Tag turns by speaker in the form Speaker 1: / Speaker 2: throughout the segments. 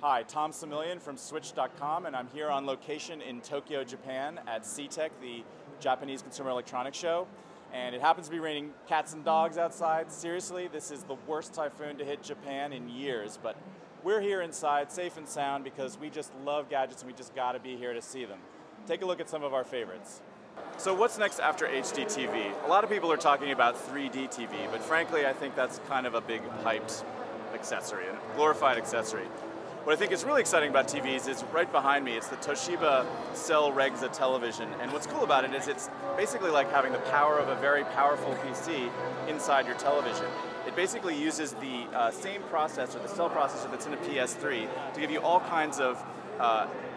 Speaker 1: Hi, Tom Samilian from Switch.com, and I'm here on location in Tokyo, Japan at CEATEC, the Japanese Consumer Electronics Show. And it happens to be raining cats and dogs outside. Seriously, this is the worst typhoon to hit Japan in years, but we're here inside, safe and sound, because we just love gadgets and we just gotta be here to see them. Take a look at some of our favorites. So what's next after HD TV? A lot of people are talking about 3D TV, but frankly, I think that's kind of a big hyped accessory, a glorified accessory. What I think is really exciting about TVs is right behind me, it's the Toshiba Cell Regza television. And what's cool about it is it's basically like having the power of a very powerful PC inside your television. It basically uses the same processor, the cell processor that's in a PS3, to give you all kinds of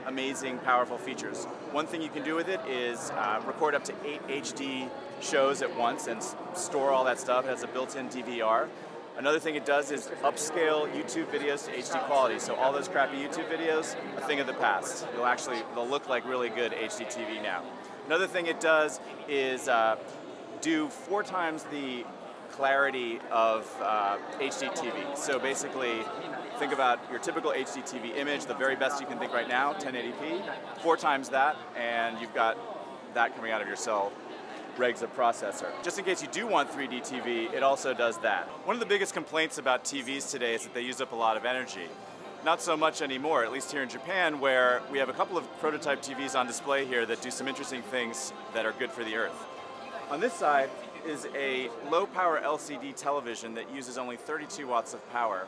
Speaker 1: amazing, powerful features. One thing you can do with it is record up to 8 HD shows at once and store all that stuff. It has a built-in DVR. Another thing it does is upscale YouTube videos to HD quality. So all those crappy YouTube videos, a thing of the past. They'll look like really good HD TV now. Another thing it does is do 4 times the clarity of HD TV. So basically, think about your typical HD TV image, the very best you can think right now, 1080p, 4 times that, and you've got that coming out of your Cell Regza processor. Just in case you do want 3D TV, it also does that. One of the biggest complaints about TVs today is that they use up a lot of energy. Not so much anymore, at least here in Japan, where we have a couple of prototype TVs on display here that do some interesting things that are good for the Earth. On this side is a low-power LCD television that uses only 32 watts of power,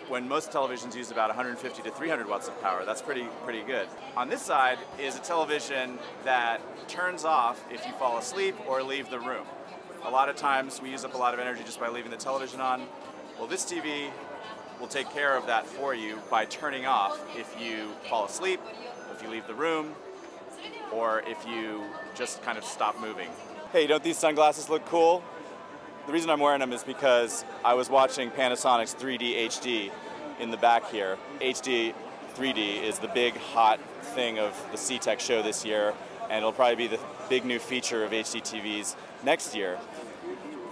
Speaker 1: when most televisions use about 150 to 300 watts of power. That's pretty good. On this side is a television that turns off if you fall asleep or leave the room. A lot of times we use up a lot of energy just by leaving the television on. Well, this TV will take care of that for you by turning off if you fall asleep, if you leave the room, or if you just kind of stop moving. Hey, don't these sunglasses look cool? The reason I'm wearing them is because I was watching Panasonic's 3D HD in the back here. HD 3D is the big hot thing of the CEATEC show this year, and it'll probably be the big new feature of HD TVs next year.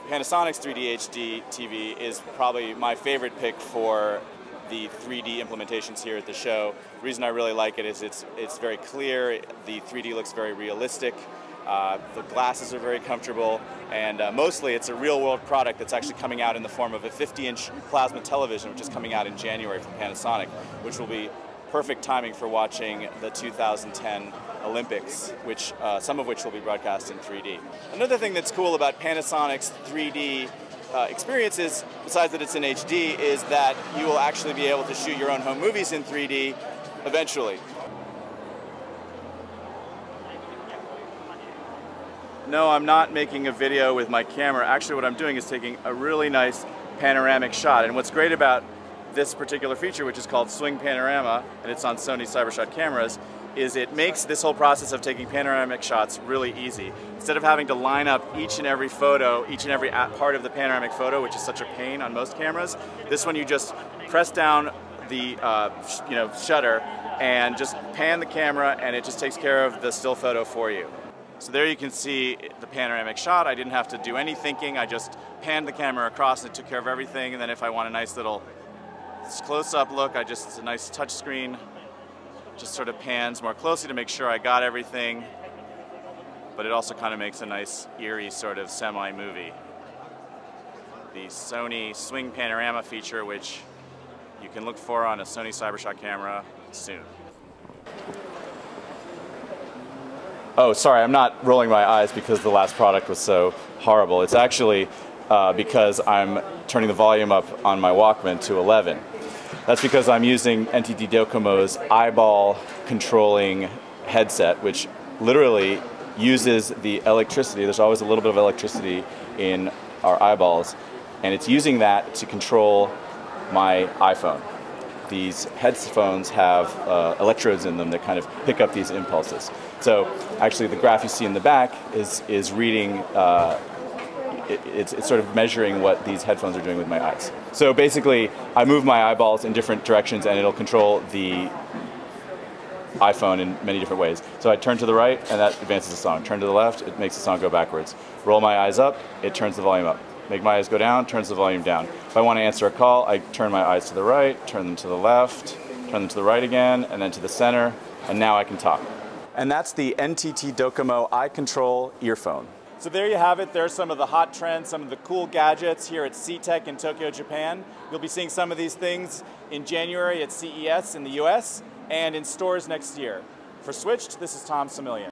Speaker 1: Panasonic's 3D HD TV is probably my favorite pick for the 3D implementations here at the show. The reason I really like it is it's very clear, the 3D looks very realistic. The glasses are very comfortable, and mostly it's a real-world product that's actually coming out in the form of a 50-inch plasma television, which is coming out in January from Panasonic, which will be perfect timing for watching the 2010 Olympics, some of which will be broadcast in 3D. Another thing that's cool about Panasonic's 3D experiences, besides that it's in HD, is that you will actually be able to shoot your own home movies in 3D eventually. No, I'm not making a video with my camera. Actually, what I'm doing is taking a really nice panoramic shot. And what's great about this particular feature, which is called Swing Panorama, and it's on Sony CyberShot cameras, is it makes this whole process of taking panoramic shots really easy. Instead of having to line up each and every photo, each and every part of the panoramic photo, which is such a pain on most cameras, this one you just press down the shutter and just pan the camera, and it just takes care of the still photo for you. So there you can see the panoramic shot. I didn't have to do any thinking. I just panned the camera across and it took care of everything. And then if I want a nice little close-up look, it's a nice touch screen. Just sort of pans more closely to make sure I got everything. But it also kind of makes a nice, eerie sort of semi-movie. The Sony Swing Panorama feature, which you can look for on a Sony CyberShot camera soon. Oh, sorry, I'm not rolling my eyes because the last product was so horrible. It's actually because I'm turning the volume up on my Walkman to 11. That's because I'm using NTT Docomo's eyeball controlling headset, which literally uses the electricity. There's always a little bit of electricity in our eyeballs, and it's using that to control my iPhone. These headphones have electrodes in them that kind of pick up these impulses. So actually the graph you see in the back is reading, it's sort of measuring what these headphones are doing with my eyes. So basically I move my eyeballs in different directions and it'll control the iPhone in many different ways. So I turn to the right and that advances the song. Turn to the left, it makes the song go backwards. Roll my eyes up, it turns the volume up. Make my eyes go down, turns the volume down. If I want to answer a call, I turn my eyes to the right, turn them to the left, turn then to the right again, and then to the center, and now I can talk. And that's the NTT Docomo iControl earphone. So there you have it. There's some of the hot trends, some of the cool gadgets here at CEATEC in Tokyo, Japan. You'll be seeing some of these things in January at CES in the US and in stores next year. For Switched, this is Tom Samillian.